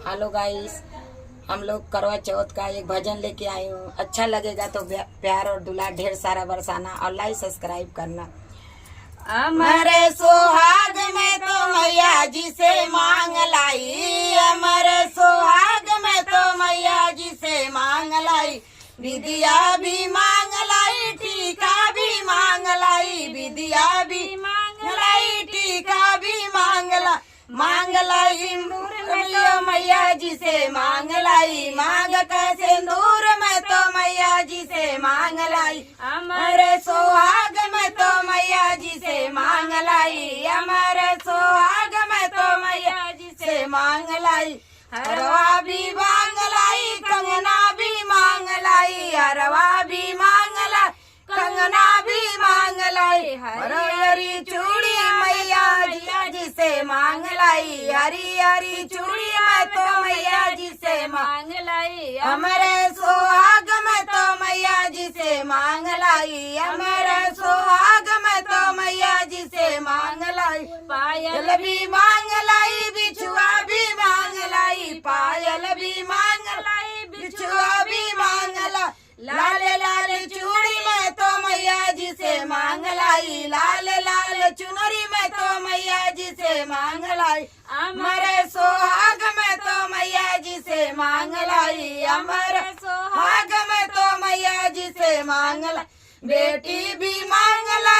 Hello guys, हम लोग करवा चौथ का एक भजन लेके आई हूँ। अच्छा लगेगा तो प्यार और दुलार ढेर सारा बरसाना और लाइक सब्सक्राइब करना। अमर सुहाग में तो मैया जी से मांग लाई, अमर सुहाग में तो मैया जी से मांग लाई। विदिया भी मांग लाई, टीका भी मांग लाई, विदिया भी मांग लाई, टीका भी मांग लाई। मांग लाई मैया जी से मांग लाई, मांग का सिंदूर में तो मैया जी से मांग लाई। अमर सुहाग में तो मैया जी से मांग लाई, अमर सुहाग में तो मैया जी से मांग लाई। हरवा भी मांग लाई, कंगना भी मांग लाई, हरवा भी मांग लाई, कंगना भी मांग लाई। हरी चूड़ी मैया जी से मांग लाई, हरी हरी चूड़ी मैं तो मैया जी से मांग लाई। हमारे सुहाग में तो मैया जी से मांग लाई, हमारे सुहाग में तो मैया जी से मांग लाई। पायल भी मांग लाई, बिछुआ भी मांग लाई, पायल भी मांग लाई, बिछुआ भी मांग लाई। लाल लाल चूड़ी में तो मैया जी से मांग लाई, लाल लाल चुनरी में तो मैया जी से मांग लाई। अमर सुहाग में तो मैया जी से मांग लाई, अमर सुहाग में तो मैया जी से मांग लाई। बेटी भी मांग लाई,